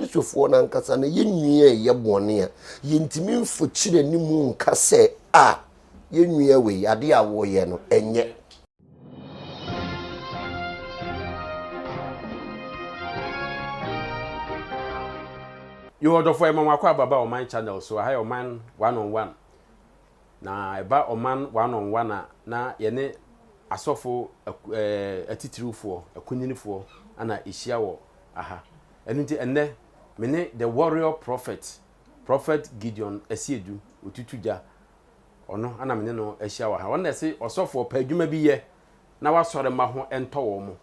Christopher na nkasa na yenwie ye bone a yentimi mfokyire ni mu nka se a yenwie we ade a wo ye no enye You order for mama kwa baba on my channel so I have man one on one na eba oman one on one na ye ne asofo atitirufo akunyinifo ana ehia wo aha enu nti enne me ne the warrior prophet Gideon Asiedu otutuja ono ana me ne no ehia wo ha wona se osofo pa adwuma bi ye na wasore ma ho ento wo mo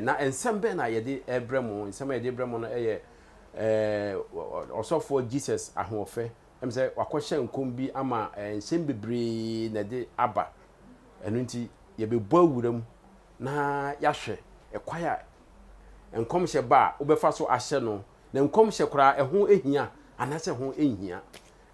na ensembe na ye de ebremo ensem ye de ebremo no osofo Jesus ahofe emse wakohye nkombi ama ensem bebre na de aba enu nti ye bebo awuram na yahwe ekwaya enkomhye ba obefa so ahye no na enkomhye kora eho ehia anase ho ehia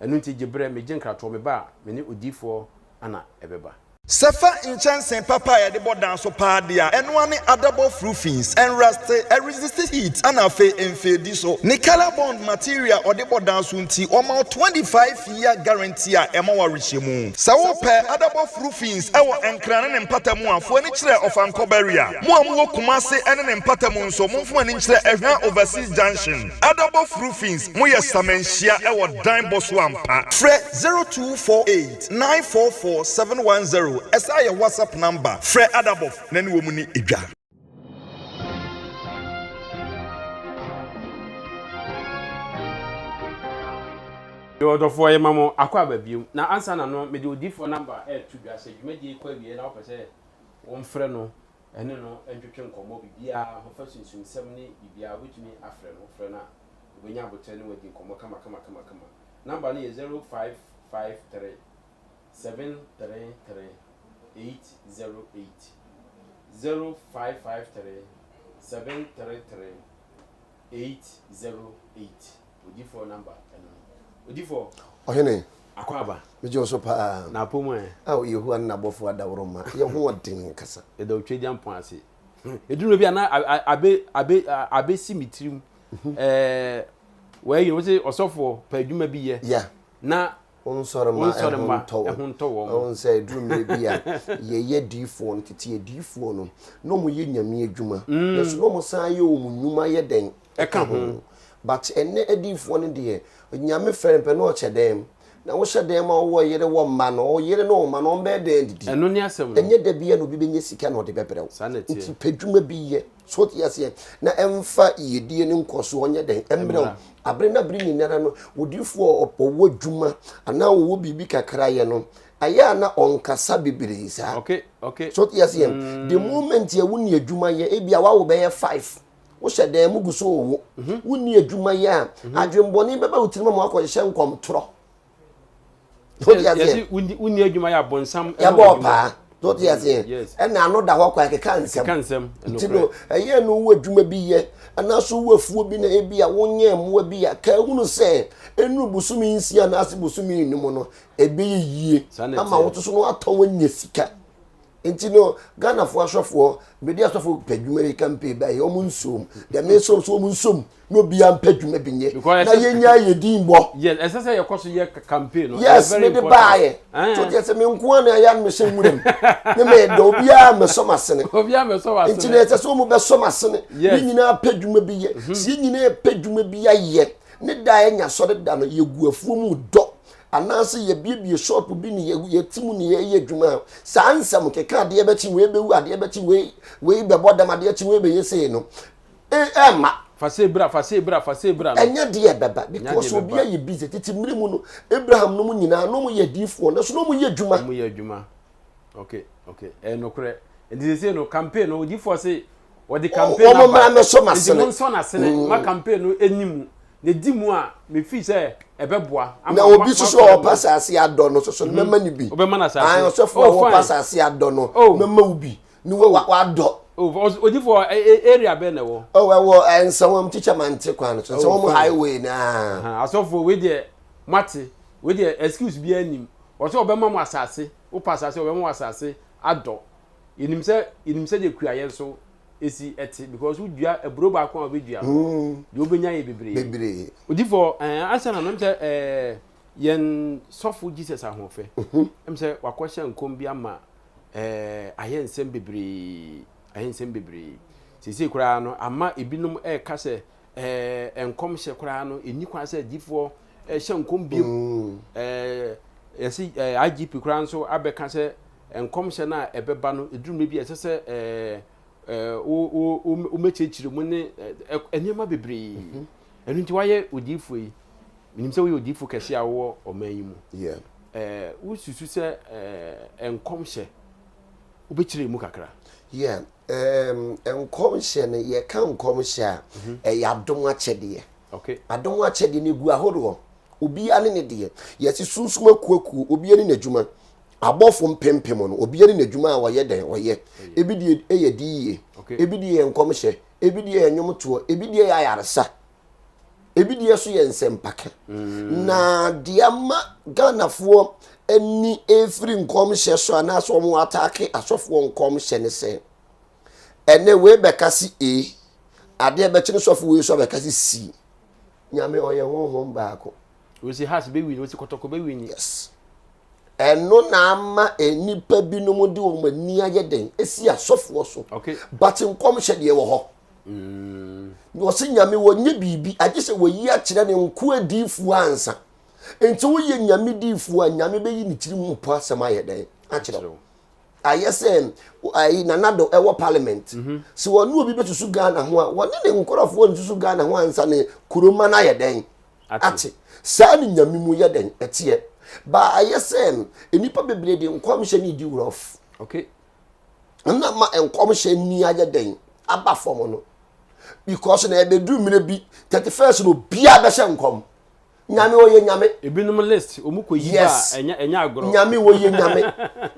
enu nti gibre me genkrato me ba me ne odifo ana ebeba Sefa inchansen papa ya de bodan so padia enwane adable roofings and rust resist heat and afe enfedi so ni color bond material or de bodan so nti oma 25-year guarantee a ema wa rehemu sa wo pe adable roofings e wo enkrane ne mpatamu afo ni kire of ankobaria mo amu Kumase ene ne mpatamu nso momfo ani kire ehwa overseas junction adable roofings mo ye samenhia e wo dan boso ampa fre 0248 944 710 esa your WhatsApp number Fred Adabof nani wo mu ni edwa yo do for ye mamo akwa babium na answer na no me de odifo number to dwa se dwumadi kwa wie na opese won frɛ no ene no entwetwe nkomo bibia ho fa sunsunsem ni bibia wutumi afrɛ no frɛ na obenya abotane wadi nkomo kama number ni 0553 733 808 0553 733 808 odifo number odifo ohene akwaba mejo so pa na pomu aw yehu an nabofo adaworoma ye ho odin kasa e da otwe diampo ase eduru bi na abe simitrim we you say osofo pa adwuma bi ye na onsore ma ehunto wo on say drum bi a ye difo ntete difo no no mo ye nyame adwuma yeso no mo san ye o mu nnuma ye den eka ho but enne edifo no de nyame ferempe no chedem na wo hyedem ma wo yere wo ma no yere no ma no be den didi eno ni asem no enye da bia no bi benye sika no de bebrɛw nti pedwuma bi ye so te ase na emfa yedie ne nkoso onye den embrɛw abre na bri ni nara no wodifo opowo dwuma ana wo bibi kakra ye no aya na onkasa bibiri sa okay so te ase the moment ye woni adwuma ye ebia wa wo be ye 5 wo hyedem mu guso wo woni adwuma ye a adwemboni beba utirima mo akɔhye nkom toro yes uni adwuma ya bonsam ya bopa so te ase na no da hɔ kwa keka nsɛm tino ɛyɛ no wo adwuma bi ye ana so wo afuo bi na ebia wonye mmoa bi ya ka hunu sɛ enu busumi nsia na ase busumi num no ebe yie ama wo to so no atɔ wanya sika ntino Ghana fo asofo bedi asofo padwuma yi campaign ba ye omun som de me so omun som no bia padwuma binye na yenya yedin bo yes esese ye koso ye campaign no yes me de bae so je me nko na ya me hye nwuram ne me do bia me so masene ntino esese omu be so masene ni nyina padwuma bi ye si nyina padwuma bi ye ne da enya so de da no ye gu afuo mu do anase ye bibie shop bi ni ye timu ni ye adwuma sa ansam keka de be chi we bewu ade be chi we be bodam ade chi we be yese no ma fase bra no enya de beba because obi ye busy titi mirimu no Abraham no mu nyina no mu ye difo no so no mu ye adwuma okay nokre ndise no campaign no difo say o de campaign na ba me so masene ma campaign no enimu ne dimu a me fi say ebeboa na obi so o pasase adọ no so mema ni bi obema na sase ayo so fo o pasase adọ no mema ubi ni we wa adọ odifo area be na wo wo ensawam teacher man te kwan so so highway na asofo we de mate we de excuse bi anim o so obema mo asase o pasase obema mo asase adọ inimse de kuaye so esi eti because udua eburo ba kwa obedua yo benya ye bebre odi for answer na nomte yen sofu Jesus ahofe em se wakwahye nkom bi ama ayensem bebre sisi kura no ama ebinom ka se enkom hye kura no eni kwa se difo hye nkom bi yesi IGP kura nso abeka se enkom hye na ebeba no edrum bi esese o mechechire mu ne enema bebre enu nti waye odifo yi minim se wo odifo kese awo oman yi mu wo susu se enkom hye obechire mu kakra enkom hye ne ye kan enkom hye ya dom achede okay adom achede ne gu ahoro obi ane ne de yesi sunsum akuaku obi ani n'adwuma abofo mpempem no obi ani n'adwuma a woye den woye ebi die eyediye ebi die enkom hye ebi die enwomto ebi die ya yaresa ebi die so ye nsempaka na dia ma Ghanafo ani efri nkom hye so ana so mo atake asofo nkom hye ne se ene we bekasi ade be chine sofo we so bekasi si nyame oye honhom baako we see has be win we see kotoko be win yes eno na ama enipa binom de wo mani ayeden esi asofo so okay but nkom hye de wo ho wo se nyame wo nye bibi age se wo yi a kire ne nko adifu ansa enti wo ye nyame difu a nyame be yi ni kiri mu po asem ayeden a kire ayese ai nanado ewo parliament si wonu obi betusu Ghana ho a woni ne nkorofo ntusu Ghana ho ansa ne kuroma na ayeden ati saa ni nyame mu yeden etie ba ayese enipa bebre de nkom hye ni di rough okay na ma enkom hye ni ayeden aba form no because na ebedu mire bi 31st no bia be hye nkom nyame oye nyame ebinum list omuko yi ba enya agoro nyame oye nyame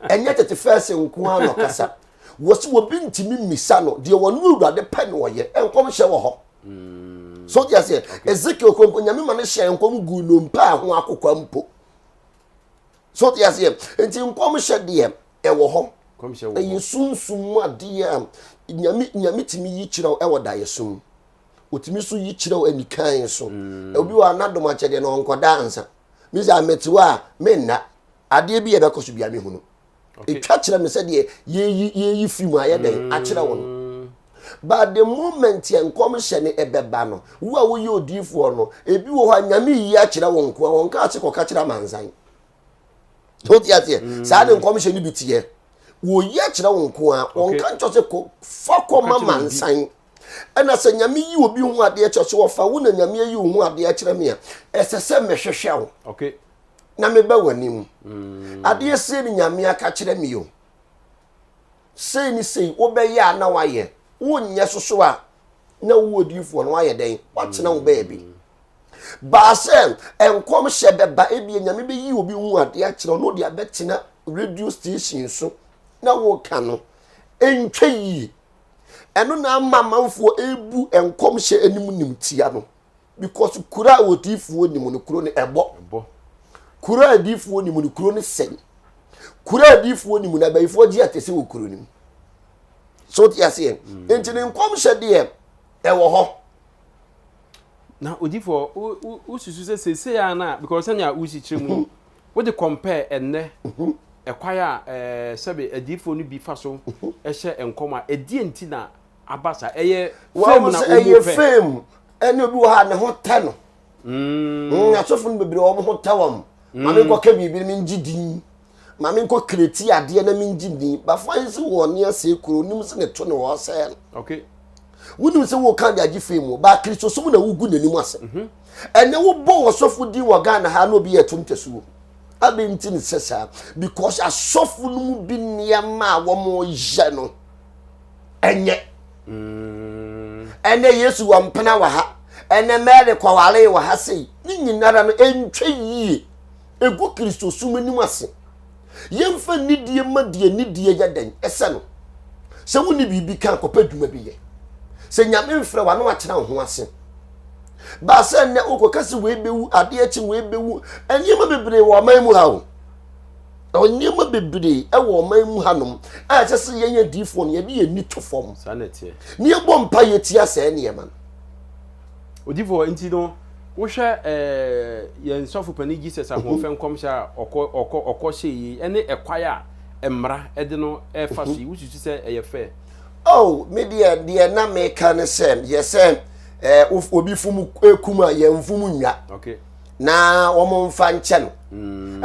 enya 31st nko ano kasa wosi obi ntimi misa no de wonu urade pe no oye enkom hye wo ho so dia say Ezekiel ko nyame ma ne hye enkom gu no mpa ho akokwa mpo so dia say enti nkom hye de wo ho kom hye wo yesunsum ade nyame timi yi kire e wo da yesum otimi so yi kire anikan so obi wa nadom achede no nkoda ansa mi za metiwa menna ade bi ye bekoso bia me hunu etwa kire me se de ye film ayeden a kire wo no but the moment ye nkom hye ne ebeba no wo a wo ye odifo no ebi wo ha nyame yi a kire wo nko won ka achiko ka kire manzan so ti ate sa de nkom hye ni bitie wo ye kire wo nko a won ka ncho ko fako mansan ana se nyame yi obi hu ade eche wo fa wo na nyame yi hu ade ekere me a esese mehwehwe wo okay na me ba wanim ade ese ni nyame aka kere me yo sei ni sei wo be ya na waye wo nye soso a na wo odifo no waye den watena wo ba bi ba se enkom hye beba ebi nyame be yi obi hu ade ekere no de abetena radio station so na wo ka no entwe yi eno na manfo ebu enkom hye anim nimtia no because kura odifo nim no kuro ne ebo kura adifo nim no kuro ne sen kura adifo nim na bayifo gi atese wo kuro nim so ti ase enti ne enkom hye de wo ho na odifo ususu se ya na because anya usi chiremu wo de compare enne ekwaya sebe adifo no bi fa so ehye enkom a edie nti na abasa eye fame na eye fame ene obi wo ha ne ho ta no asofo no bebre wo ho ta wam mame ko ka bibi mi ngidin mame ko kreti ade na mi ngidin ba fansi wo ne ase kuro nim se ne to ne wo se okay wonu se wo kan de agi fame ba kristo so na wugu nanim ase ene wo bo wo sofo din wo Ghana ha na obi etumtesuo abenti ne sesa because asofo no bi niam a wo mo je no enye ene Yesu wa mpena wa ha ene mere kwa wale wa ha sei ni nyinara no entwe yi egu Kristo sumani ase yemfa nidie madie nidie yaden ese no se woni bibi kan kopaduma bi ye se nyame mfra wa no wa kira ho ase ba se ne okokase we bewu ade achi we bewu enye ma bebre wo man mu ha o onyema bebre wo man mu hanom a chese yenye difo no ye de ni to fom sanete ni e bom pa ye tia sa ne man odifo nti no wo hwe ye nsofo pani Jesus ahofem komsha okọ hye ene ekwaya emra ede no e fa so wo susu se eye fe oh media de na me kan sem yes obi fum ekuma ye mfum nwa okay na wo mfa nche no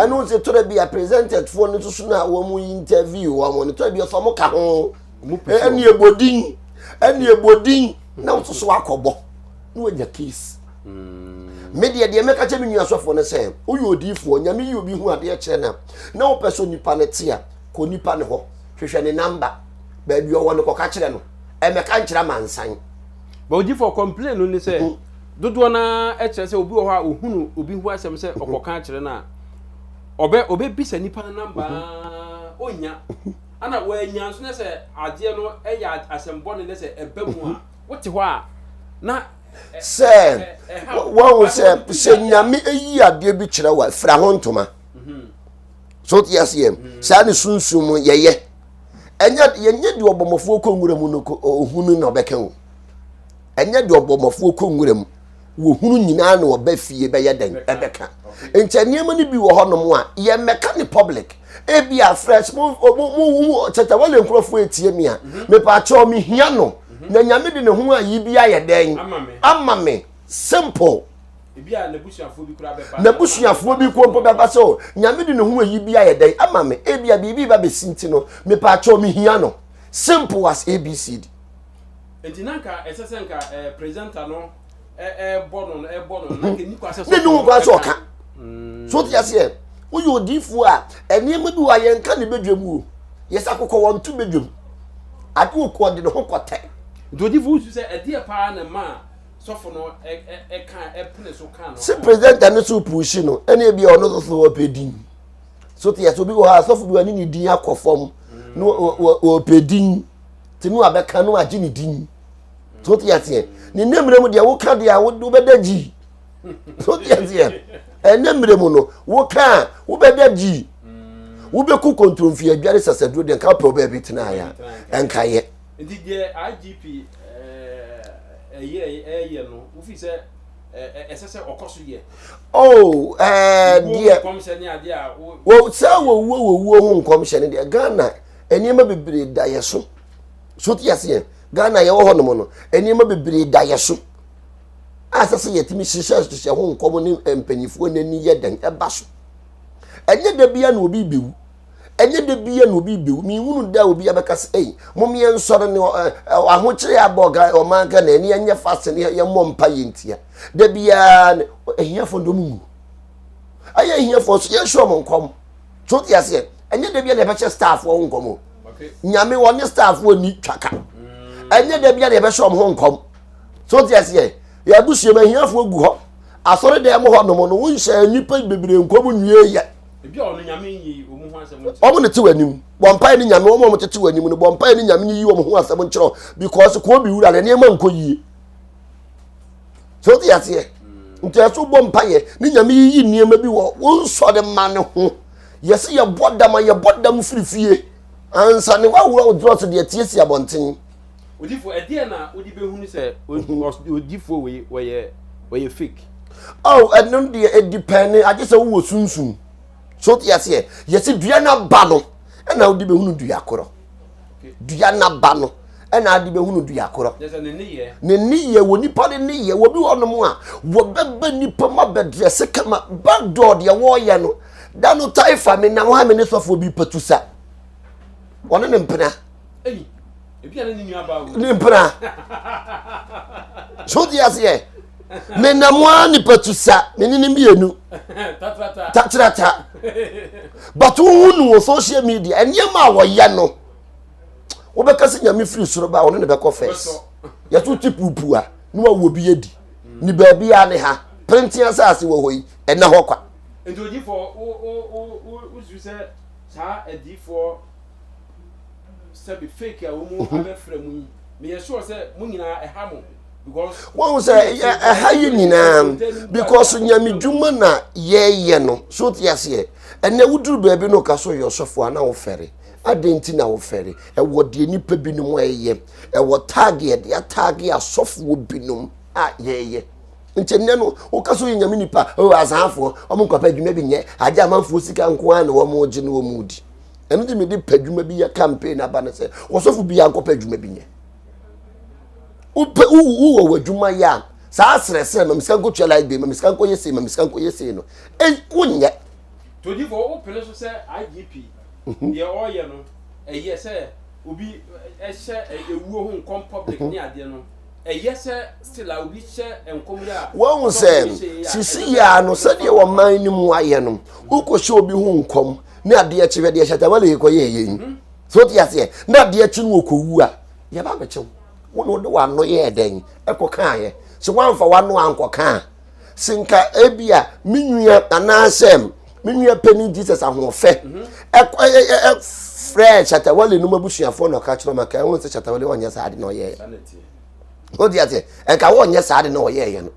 anu se to be a presented for no so na wo mu interview wo no to be so mo ka ho eni ebodin na so so akobo no anya case media de meka che menua sofo no se uyo odifo nyame yi obi hu ade kire na wo person nipa ne tia ko nipa ne ho hwehwe ne number ba bi wo no ko ka kire no meka nkira mansan ba odifo complain no ni se dodo na kire se obi wo ha ohunu obi hu asem se okoka kire na obe bisa nipa number onya ana wo anya so na se ade no eya asembo ne se ebamu a wote ho a na se wo se nyame eyi ade bi kire wa fra ho ntoma so tiasem sa ne sunsum yeye enya yenye de obomofo ko nwura mu no ohunu na obeka wo enya de obomofo ko nwura mu wo hunu nyina na oba fie be yeden ebeka enche niam ni bi wo honom a ye meka ni public e bi a fresh mo tata wale nkrofo etie mi a me pa cho mi hia no na nyame de ne hu a yi bi ayeden amame simple bia nebusuafo bi kura beba nebusuafo bi ko beba so nyame de ne hu a yi bi ayeden amame e bia bibi ba besinti no me pa cho mi hia no simple as ABCD entinanka esesenka presenter no bono na ke ni kwase so ne nu kwase oka so tiase wo yo difu a enema bi wa yenka ne bedwam o yesa kokọ won tu bedwam adu ko de ne ho kote do difu su se ede pa na ma sofo no kan pene so kan no si presenter ne so push no ene bia ono so opedin so tiase obi wo ha sofo bi wa ni din akofom no opedin tinu abeka no agi ni din so tiase ni nemre mu de wo ka de a wo bedaji so tiase nemre mu no wo ka wo bedaji wo be ku kontromfi adware sasaduro de ka pro ba bitina ya enkaye ndi de IGP no wo fi se esese okoso ye oh die komse ni ade a wo sa wo hu komse ni de Ghana enima bebre da yeso so tiase Ghana ye wo ho no no enima bebre da yeso asase yetimi shisha ho nkomo ni empanyifo nani yeden eba so enye da bia na obi bewu enye da bia na obi bewu mi hunu da obi abekase mom ye nsore ne ahokyere aboga o manka na eni enye fast ne ye mompa yentia da bia ehia fo ndomu aye ehia fo so ye show mo nkom so tiase enye da bia na beche staff wo nkomo nyame woni staff wo ni twaka enye da bia na be show mo nkom so tiase ya busie ma hiafo gu ho asore de mo ho no mo no wonhya nipa bebre nkomu nwie ye bia ono nyame yi omu ho asem omo ne te wanim bompai ni nyame omo mo tete wanim no bompai ni nyame yi omo ho asem nkyero because ko bi wura ne ma nko yi so ti ase nteso bompai ni nyame yi niema bi wo wonso de ma ne ho yesi ye bodam firifie ansa ne wa wura odrot de tiesi abonten odifo ede na odi behunu se odifo we fake oh and the depend I just wo sunsun so tiase yesi dua na ba no na odi behunu dua akoro dua na ba no na adi behunu dua akoro ne niye wo nipa de niye wo bi wonom a wo beba nipa ma bedresse kama backdoor de wo ye no da no taifa me na wo ha me ne sofo bi patusa wona ne mpena ebia na ninu aba wo ni mpena so tiase me na mo ni patusa me ni mienu tatrata but who on social media and yema wo ye no wo be kase nyame free soro ba wona ne be ko first ya tu tipupu a no wo bi yedi ni ba bia ne ha printing asase wo hoyi na ho kwa enti for o se sa edi for be fake a wo mu abefra mu me ye sure say mu nyina ehamo because won say ha yi nyina because nyame dwuma na ye no so tiase ene wuduru baabi no ka so yosofo ana wo fere adenti na wo fere e wo de nipa binom eye e wo target ya target asofo binom a yeye nchenne no wo ka so nyame nipa o azanfo o mo kwapa dwuma bi nye aja amanfo sika nko an wo mo gye no wo mudi eno de me di padwuma bi ya campaign aba na se osofo bi ya kwapa dwuma bi nye wo wadwuma ya sa sere mamisa nko twala ibe mamisa nko yesi mamisa nko yesi no wonye to di for o pele so se IGP ye o ye no eye se obi ehye ewuo ho nkom public ni ade no eye se still a obi hye enkom ya won se sisi ya no se de wo man ni mu aye no ukohye obi ho nkom ni ade e chebe de hyata wale ye koye yen so ti ase na ade e chi no okowu a ye ba bechew won de wa no ye den ekokan ye se wanfa wano ankokan sinka ebia minua anasem minua peni Jesus ahofe fresh atawale no mabusuafo no ka kiro maka won se chatawale wonye saade no ye o di ate enka wonye saade no ye ye no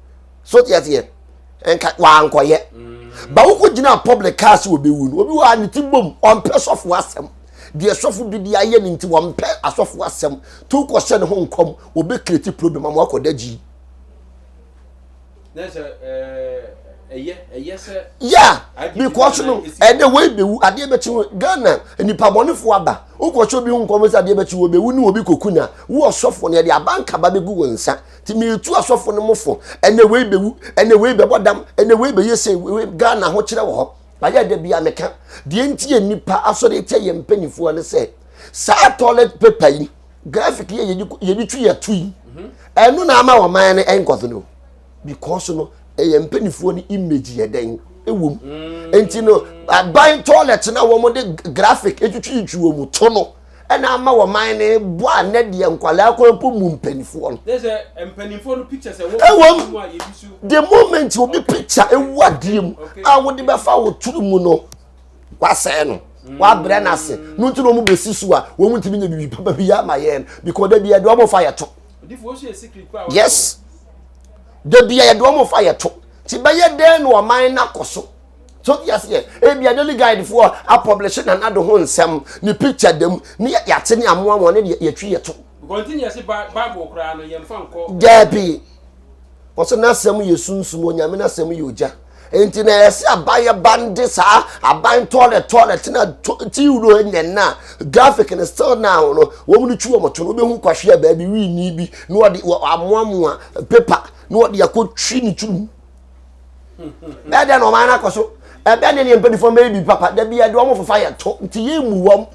so di ate enka wa ankoye ba wo ko gina public cars obewu no obi wa anti bom on pesofo asem de asofo bi de aye ni nti wo mpe asofo asem tu ko hye ne ho nkom obe create problem am akodaji yeah because no and the way be ade bechi Ghana nipa bonefo aba ukwocho bi nkom se ade bechi wo be wu ni obi kokuna wo osofo ne de abanka ba be gu wonsa ti me tu asofo ne mofo and the way be wu and the way be bodam and the way be yese Ghana ho kire wo ho ba ya de bia meka de ntie nipa asore tie ye mpanifo ne se sa toilet paper yi graphic ye ni twi ya tui enu na ama wo man ne enkoso no because no empenifuo ni image yeden ewum enti no aban toilet na wo mo de graphic etwitwu mu to no na ama wo man ne bo ane de nkwala akwampo mu empenifuo no there's a empenifuo no pictures the moment wo be picture ewu adiem a wo de be fa wo turu mu no kwase no wa bre na se no ntu no mu besi so a wo mu ntimi nya bibi papa bi ya mayen because da bia de wo fa ye to yes de bia ye do mo fa ye to ti ba ye den no man na koso so yes ye e bia daily guide for a publish na na do ho nsem ni picture dem ni ya te ni amoa mo ne ye twi ye to continue say bible kra no ye mfa nko gabi oso na sem ye sunsum onyame na sem ye oja enti na ese abaye bande sa aban toilet na ti uro nyen na graphic and still now no wo mu ni twi mo to no be hu kwahwe ba bi wi ni bi no ode amoa paper no ode akotwi ni tru e de no man na koso e be ne mpedifo maybe papa da bia de o mo fofa ye to nti ye mu wom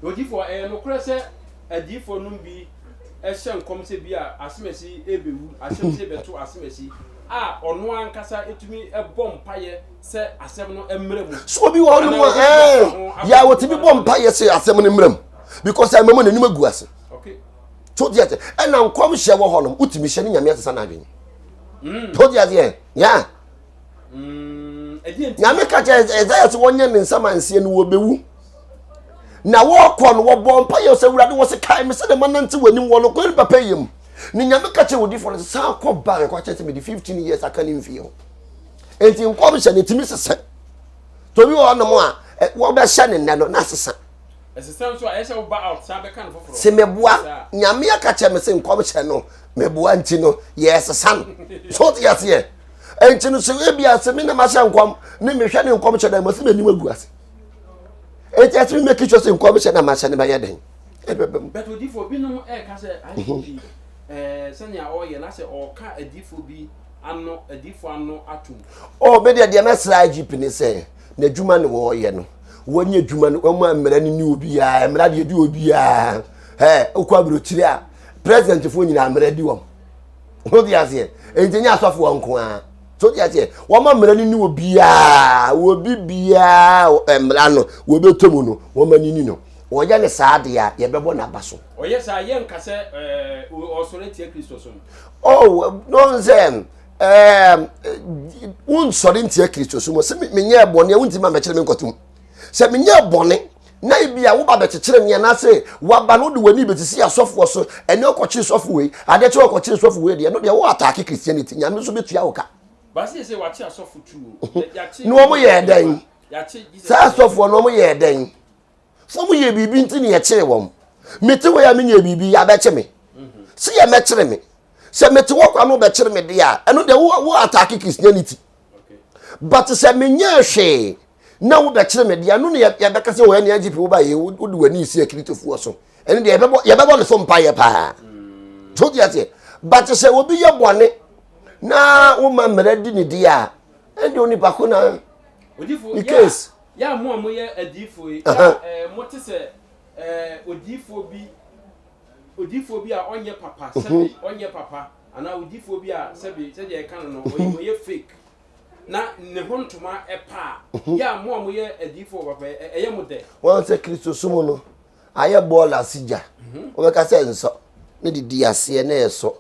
odifo no krese adifo no bi e hye nkom se bia asemesi ebewu asemesi beto asemesi ono ankasa etumi ebom paye se asem no emrem so bi wo no ya wotimi bom paye se asem no emrem because I mama nanim agu ase okay to diate na nkom hye wo honom utimi hye ne nyame asesa na adwen to diate ya nyame ka che ezaya se wonye ne nsamansie no wo bewu na wo kɔ no wo bom paye se wurade wo se kai me se de manante wanim wo no ko papa yem ni nyame ka che wodi for sa ko ba ko che me di 15 years aka ni mfie ho enti nkom hye ne timi sese to bi wo no mo a wo ba hye ne nno na sesa esesa so a yese wo ba out sa be kan foforo se mebua nyame aka che me se nkom hye no mebua nti no yes san so ti ase ye enti no se e bia se me na ma hye nkom ne me hwe ne nkom hye da mo se me nim agu ase enti ase me make sure se nkom hye na ma hye ne ba ye den but odifo bi no e ka se IGP senya oye na se o ka adifo bi adifo ano atum be de mesra IGP ni se na dwuma ne wo ye no wonye dwuma no wo amra ni obi ya amra de di obi ya okwa brotiri a president fo nyina amra di wo ho di ase enya asofo wonko a so di ase wo ma amra ni obi ya obi bia amra no wo betomu no wo ma ni no oya ne saade ya ye bebo na baso oye sa ye nkase osoreti Kristo so no nzem un sorenti Kristo so mo se menye bone wunti ma mekere me nkotum se menye bone na ibia wo ba bekekere ne na se wa ba no de wani betisi asofo so ene okochi sofo we ade che okochi sofo we de no de wo attack Christianity nyame so betua wo ka ba se wa chi asofo tu ya chi no mo ye dan Sa so for no mo ye den. So mo ye bibi nti ne ye kire wom. Mete we ya me ye bibi ya be kire me. Si ye me kire me. Se mete wo kwa no be kire me de ya. Eno de wo attack Christianity. But se me nya hwe na wo be kire me de ya no ne ye be ka se wo ene agipi wo ba ye wo de wani si akiritofu so. Eno de ye be bo le so mpa ye pa. So dia se but se wo bi ye bone na wo ma mredi ni dia. Ende oni pa ko na Odifo ya mo ye adifo mo te se odifo bi a onye papa sebi onye papa ana odifo bi a sebi se je kan no oye fake na ne hontoma epa ya mo ye adifo papa eye mo de won se Kristo sumo no aye bola sija o be ka se nso ne didi ase na eso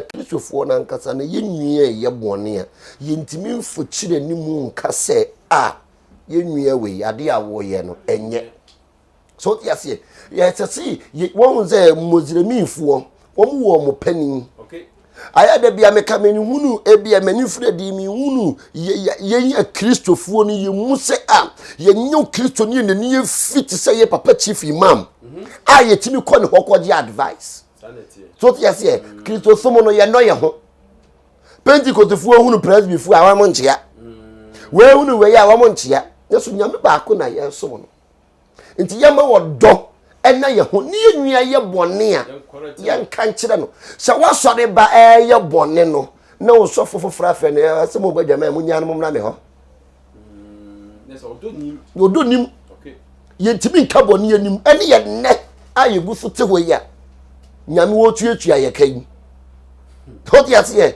Kristofo na nkasa na yenwie ye bone a yentimi mfokyire ni mu nka se yenwie we ade awo ye no enye so tiase ye tese won ze moziremifo won wo mo panin okay aya da bia meka meni hunu ebia meni fredi mi hunu ye Kristofo ni ye mu se ye nyu Kristo ni ne ye fit se ye papa chief imam ye timi ko ne hokoje advice so tiase Kristo somo no ye no ye ho Pentecost fu hunu presby fu awa mo nchia we hunu we ya awa mo nchia yeso nyame ba ko na ye somo no nti ye ma wodo ena ye ho ni ye nwia ye bone a ye nka nkire no se wasore ba ye bone no na wo so fofofra fe ne se mo badwama mu nya no mo na me ho odo nim okay ye ntimi nka bone ye nim ene ye ne aye gu so te ho ya nyame wo tuatua ye kan to dia se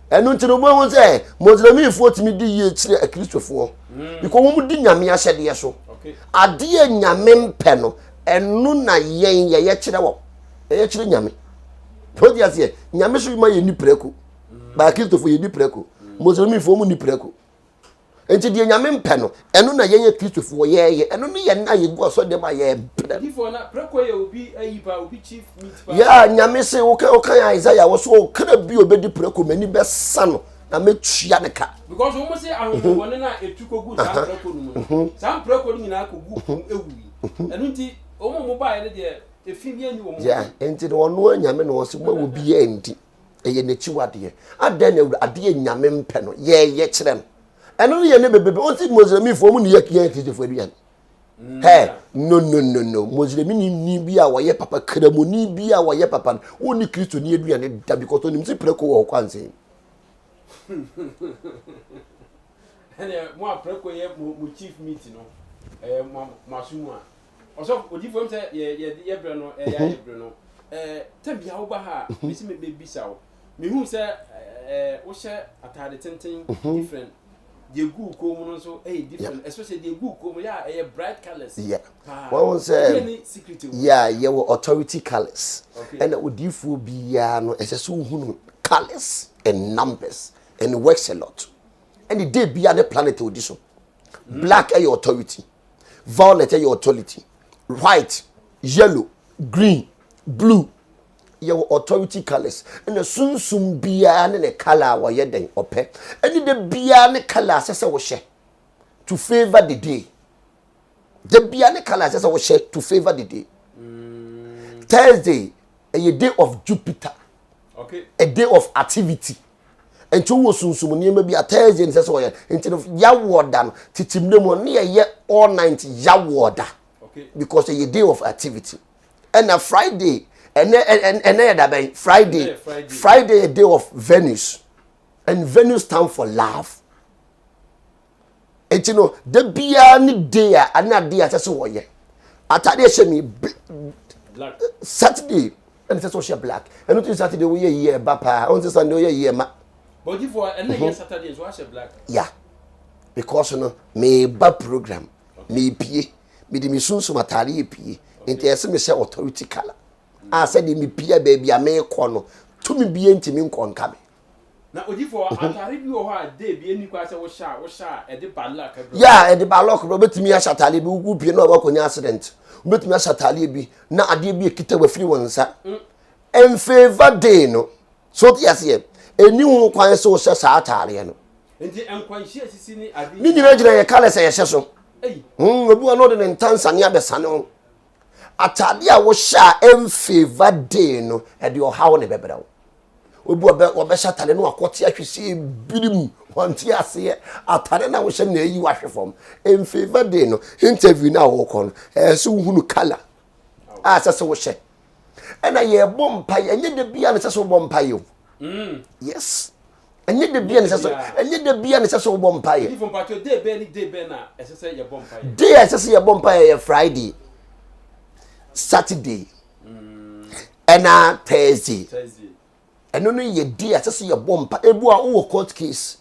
enu ntino mo ho se mozramifo timi di ye kire Kristofo because wo mu di nyame ahyede so ade ye nyame mpe no enu na ye kire wo ye kire nyame to dia se nyame so ma ye ni preko ba Kristofo ye ni preko mozramifo mu ni preko enti die nyame mpe no enu na ye Kristofo ye enu no ye na ye gu so de ma ye before na preko ye obi ayipa obi chief meat pa ya nyame se wo kan Isaiah wo so kra bi obedi preko mani be sa no na metua ne ka because wo mo se ahonbone na etukogu sa preko no sa preko no nyina kogu ewu enu nti wo mo ba ye de efim ye ni wo mo ya enti no no nyame no so ma wo bi ye enti eye na chiwade adan na ade nyame mpe no ye kire no enu ye ne bebebe on ti mozramifo mu ne ye kiyan Kristofo aduan hey no mozremi ni bi a woye papa kramoni bi a woye papa woni Kristo ni aduan da because onim si preko wo kwanse ene mo apreko ye mo chief meet no masumu a oso odifo mse ye bre no ya ye bre no tabia wo ba ha bisi me bisa wo me hu se wo she atade tenten different the good come so different especially the good come bright colors one say your authority colors and odifu bia no eseso hunu colors and numbers and works a lot and the day bia the planet audition black your authority violet your authority white yellow green blue your authority colors and the sunsum bia ne color wa ye den ope and the bia ne color sese wo she to favor the day the bia ne color sese wo she to favor the day Thursday a day of Jupiter, okay, a day of activity and to wo sunsum ne ma bia Thursday sese wo ye instead of yawoda titimne mo ne ye all night yawoda, okay, because a day of activity and a Friday and Friday a day of Venus and Venus stand for love and you know the bia ni day and day as so ye atade she me black Saturday and it's so black and not Saturday we ye bapa on Sunday we ye ma but if for and then Saturday is wash black yeah because you know me ba program me pie me di me sunsun atare pie enti ese me share authority color said me pia baby a me kono to me bi ntimi nkonka me na odifo atare bi wo ha de bi eni kwa se wo sha e de balak bro yeah e de balak bro betimi a shatale bi wu pie na obakonya accident betimi a shatale bi na ade bi ekita wa firi wonsa en favor day no so tiase eni hu kwan se wo sha sa atare no enti enkwanhie sisi ni ade ni nyina gina ye kale se ye hye so obi wa no de ntansane abesane on atade a wo sha favor day no e de ohawo ne bebrawo obi obe sha tale no akote ahwese birim wanti ase atade na wo sha na yi wahwefom en favor day no interview na wo kon so hunu color asase wo she ena ye bompa enye de bia ne sase wo bompa yo yes enye de bia ne sase wo bompa ye if on day be na esese ye bompa ye day esese ye bompa ye Friday Saturday ena Thursday eno no ye day asese ye bompa ebu a wo court case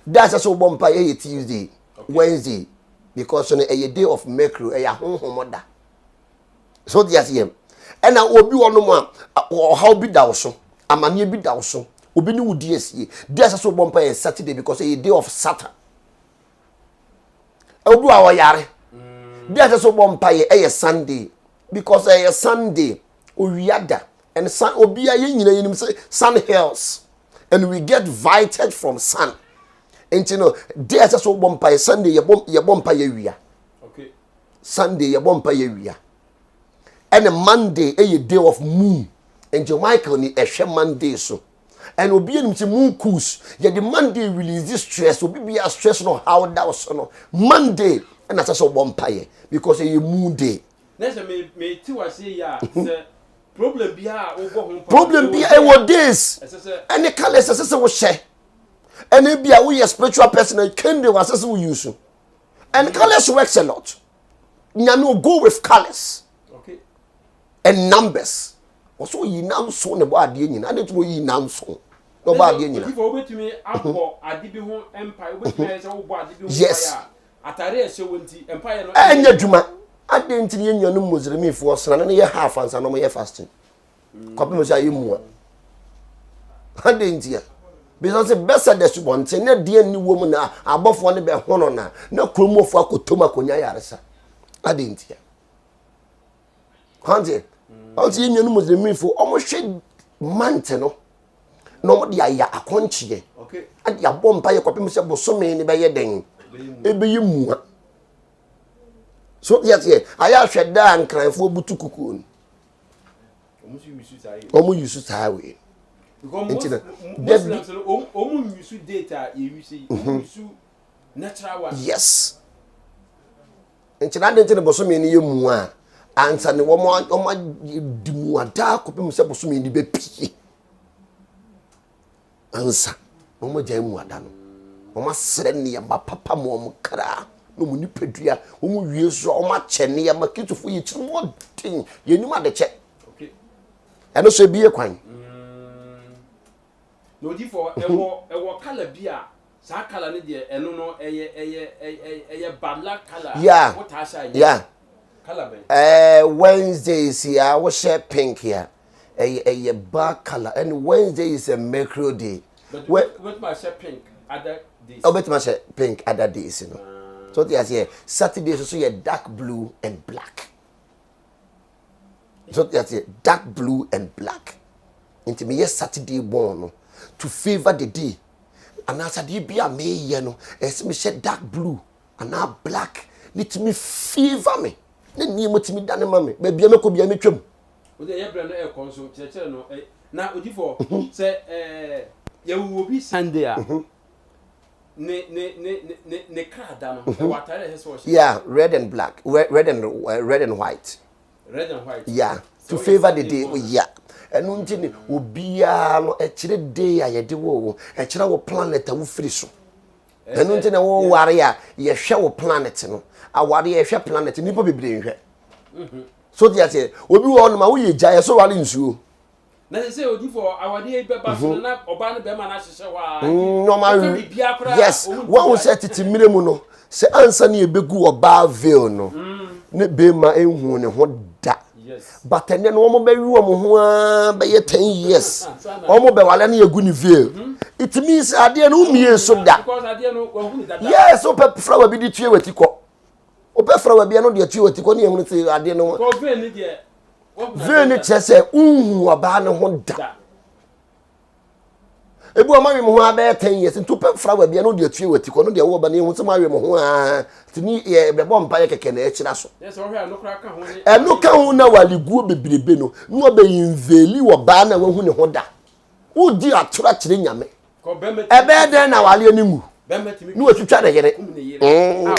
that's asese wo bompa ye Tuesday Wednesday because on a day of mercury e ya honhomoda so dia see ena obi wono mu a how bi da wo so amane bi da wo so obi ni wudi asie day asese wo bompa ye Saturday because a day of Saturn obi a wo yare day asese wo bompa ye Sunday because a Sunday owiada and sun obi a ye nyina yenim say sun hills and we get invited from sun and you know day asese wo bompa ye Sunday ye bompa ye wia okay Sunday ye bompa ye wia and a Monday a day of moon and Joe Michael ni ehwe Monday so and obi enim say moon cruise ye the Monday release this stress obi be a stress no how that was no Monday and asese wo bompa ye because a moon day nese me ti wa say ya say problem bia wo go ho problem bia e wo days any colors asese wo share any bia we spiritual person and can do asese wo use and colors works a lot nyame go with colors okay and numbers also yi nanso ne bo ade nyina ade to yi nanso no ba ade nyina if obetumi abo ade bi ho empire obetumi say wo bo ade bi ho ya atare ese wonti empire no enya dwuma ade ntini yenwanu muslim fo osana ne ye half ansa no ye fasting kwape mo say yemu ade ntia because best de subonte ne de ani wo mu na abofo ne be hono na kromofo akotoma konya yaresa ade ntia hanje onti yenwanu muslim fo omo hwe mante no no de aya akonchie okay ade abompa ye kwape mo say bosome ne be ye den ebe yemu so yes aya hweda ankranfo butu kuku omu yusu tawe because Muslims omu yusu data ye yusu natural one yes entina de ntene bosome ni yemu a ansa ne wo dimu ada kopem se bosome ni be pi ansa wo jai mu ada no wo sere ne ya papa mo kra no mu nipadua wo wie so o ma chene ya makitufo yi chimo tin yenuma de che okay eno so biye kwan no di for ewo color bia sa color ne de eno no eye badla color what asha yeah color be Wednesday is here we share pink here a black color and Wednesday is a mercury day but what my share pink other days oh bet my share pink other days you know so they say Saturday so you dark blue and black so they say dark blue and black into me yes Saturday born to favor the day and as the be a me ye no es me share dark blue and now black let me favor me na ni motimi dane ma me ba bia me ko bia me twam o de ye bre no e konso chere no na odi for say ye wo bi Sunday a ne krada no e watare he so yeah red and black red and white yeah to favor the day yeah enu ntini obia no e kire day a ye de wo e kire wo planet a wo firi so enu ntini wo ware a ye hwe wo planet no aware ye hwe planet ni po bebre nhwe so dia say obi wo no ma wo ye gya so ware nsuo na say odi for awade be ba so na oba no be ma na hyehyɛ wa normal yes one set it miremu no se ansa na ebegu oba veil no ne be ma enhu ne ho da yes but ene no mo be wi wo ho a be ye 10 years omo be wale na yegu ni veil it means ade no mie so da because ade no wo hu ni da yes o pe flower bi di tue wetiko o pe flower bi no de tue wetiko ne ehunu se ade no ko veil ni de veil ni chese unhu oba ne ho da ebu o ma we mo ho abe 10 years nto pe flower bia no de atue wati ko no de wo ba ne hu se ma we mo ho a tini ye be bom pa ye keke na ekira so yes o hwe anokra ka ho ni eno ka ho na waliguo bebrebe no no obe yinveli wo ba na wahu ne ho da wo di atura kire nyame ko be ebe den na wale ani mu no atwitwa de yere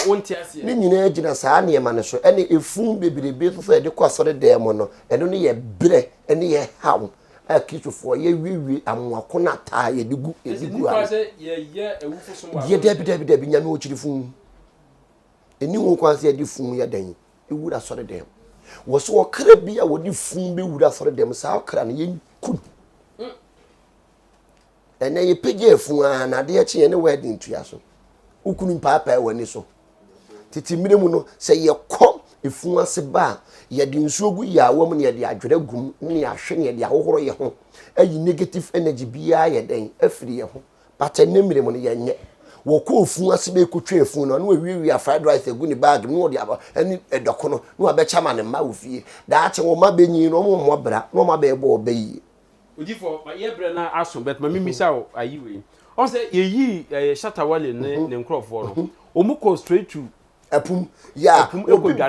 wonti ase ni nyina agina saa ne ma ne so ene efun bebrebe so de kwasore dem no eno ne ye bre ene ye hawo akisofo ye wiwi amwako na taa ye digu a ye ewufo so ma ye debi nyame o chiri fun eni ho kwanse ye di fun ye dan ewura sore dem wo so okra bi a wo di fun be wura sore dem saa okra ne ye kun ene ye pege fun a na de ye ne wedding tua so ukunu papa wani so titi miremu no se ye ko efun ase ba ye de nsuo gu ya awam ne ye de adwere gum ne ahwe ne ye de ahohoro ye ho ayi negative energy bia ye den afiri ye ho pata ne miremu no ye nye wo ko ofun ase be kotwa efun no no wiwi a fried rice egu ni bag no de aba ani edoko no no abe chama ne ma wo fie da ache wo ma benyi no mo bra no ma be bo obayi Ojifo ye bre na aso bet ma mimisa o ayiwe on say ye yi Shatawale ne nkrofo no omu ko straight to apum ya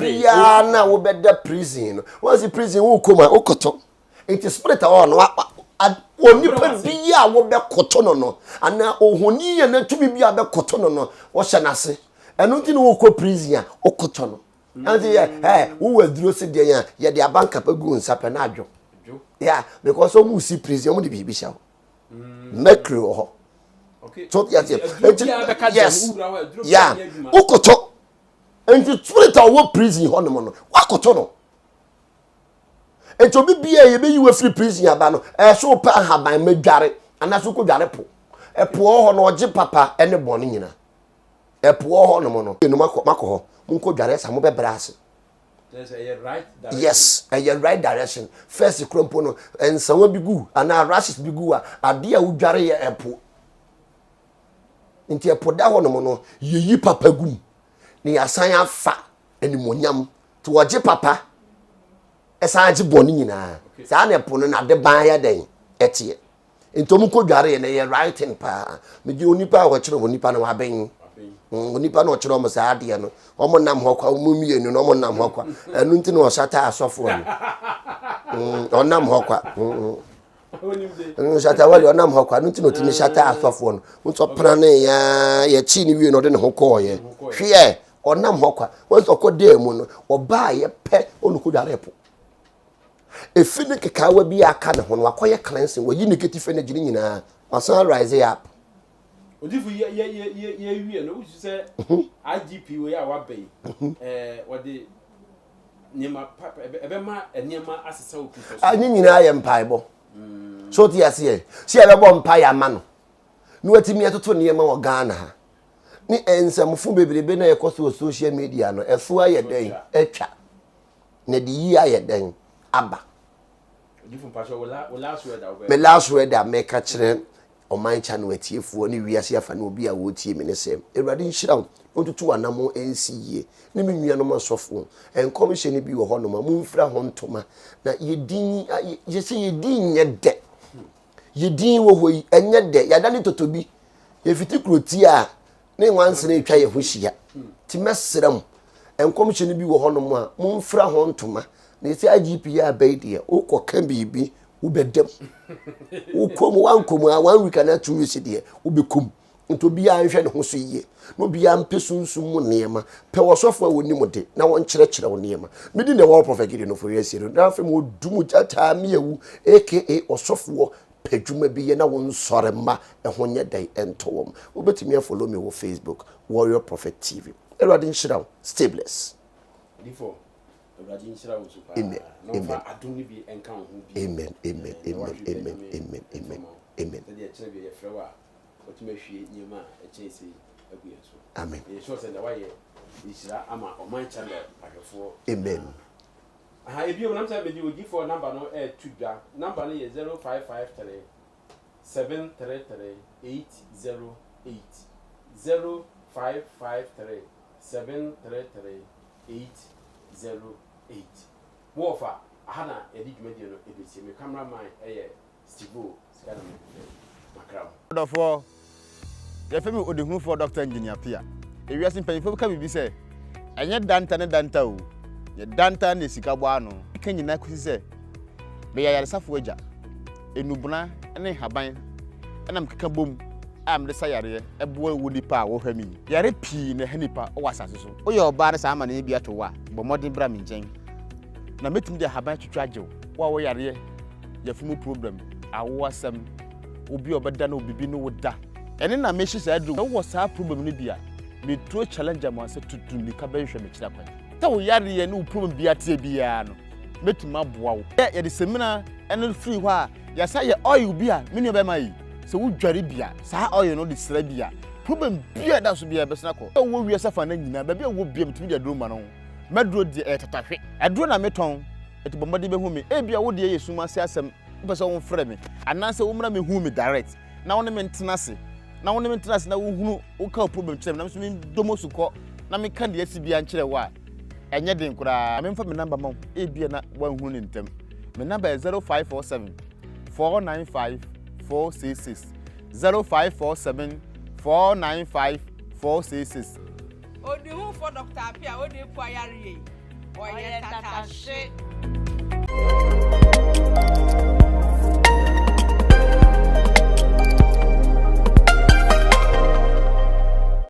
ya na wo beda prison once prison wo koma okoto it is spirit no oni pa bia wo be koto no ana ohoni ye na tumi bia be koto no wo hye nase eno nti no wo ko prison a okoto no anti wo waduro se de ya ye de abanka pa gu nsape na adwo yeah because o mu si prison mo de bibi sha mercury ho okay so yes yeah okoto enti spirit a wo prison ho no wakoto no enti obi bia ye be yiwe free prison aba no so pa haban madware anaso ko dware po po ho no oje papa ene bone nyina po ho no mo no enu mako ho munko dware sa mo be brase yes a right direction first krompo no ensawa bigu ana rashes bigu a ade a wo dware ye po enti po da ho no mo no yeyi papa gum ni asan afa animonyam to oje papa esan age boni nyina sa na po no na de ban ya den etie entom ko dware na ye writing pa me gi onipa ho kire onipa na wa ben onipa na kire o mo sa ade no o mo nam ho kwa o mu mienu no mo nam ho kwa enu nti no shata asofo no o nam ho kwa Shatawale o nam ho kwa nti no timi shata asofo no nso pra na ya ye chi ni wie no de ne ho ko ye hwe o nam ho kwa wonso ko de mu no o ba ye pe onuko dware po efini kekawa bi aka ne ho no akoye cleansing wo yi negative energy nyina wasan rise up Odifu ye wie no wo say IGP we ya wa bai wo de nyema ebe ma nyema asesa okuso anyi nyina ye mpaibo so ti ase si ebe bo mpai ama no no atimi etoto nyema wo Ghana ha ni ensamfo bebrebe na yekoso social media no efo aye den etwa na di yi aye den aba Odifu mpacho wo last word obe me last word a make kire o man channel atiefuo ni wiase afa na obi a wo tie me ne sem ewrade nhira ontutu anamo NCA ni me nua no masofo enkomihye ni bi wo ho no ma mumfra ho ntoma na yedin yese yedin nyede yedin wo hoyi enyede yada ni totobi yefiti kroti a ne nwansene etwa ye ho hia ti mesrem enkomihye ni bi wo ho no ma mumfra ho ntoma na yese IGP ya baidie okoka bibi ubedem ukom wankom a 1 week na 2 weeks de ubekum nto bia anhwe ne ho so yie no bia mpesunsum mu neema pe wosofo woni mu de na won kyerɛkyerɛ wo neema medi ne wɔ prophet gidi no for yesiro na afem odumu tata miawu aka osofo pedwuma bi ye na won sore ma ho nye dai entowom obetimi follow me wo Facebook Warrior Prophet TV erade nhyira stay blessed before Amen. Amen. Amen. Amen. Amen. Amen. Amen. Amen. Amen. Amen. Amen. If you want to be for number no number is 0553 733 808 0553 733 808 Wofa Hana Eddie Medio, a cameraman, Stivo, Scanner. Therefore, the family would move for Dr. Engineer Pia. If you are simply for coming, say, and yet Danta and Danta, the Danta and the Sikabuano, can you not say, may I have a wager? A Nubuna and a Habine, and I'm Kaboom. I'm the Sayare, a boy would depart over me. Yare P in the Henipa or Wasasso. Oh, your bad as I'm an Abia to wa, but modern Bramin Jane. Now, meeting the Habine to Trajo, while we are here, your full problem. I was some. Obi obedano bibi no woda ene na me hye adu no wo sa problem no bia me tro challenge am ase tutu ni ka be hwe me kira kwan ta wo yare ye no problem bia tie bia no metuma boa wo ye de semina ene free ho a ya sa ye oil bia me no be mai se wo dware bia sa oil no de sra bia problem bia da so bia be sna ko wo wi safa na nyina ba bia wo bia metumi de aduro ma no meduro de tatahwe aduro na meton etibomode be hu me e bia wo de ye suma se asem person won frɛ me ananse wo mra me hu me direct na won me ntenase na wo hunu wo ka problem kyerɛ me na me domo sukɔ na me ka de asibia nkyerɛ wa enye den kura me mfa me number ma e bia na wan hunu ne ntem me number is 0547 495 466 0547 495 466 odi hu for Dr. Apia odi po ayare o ye tata she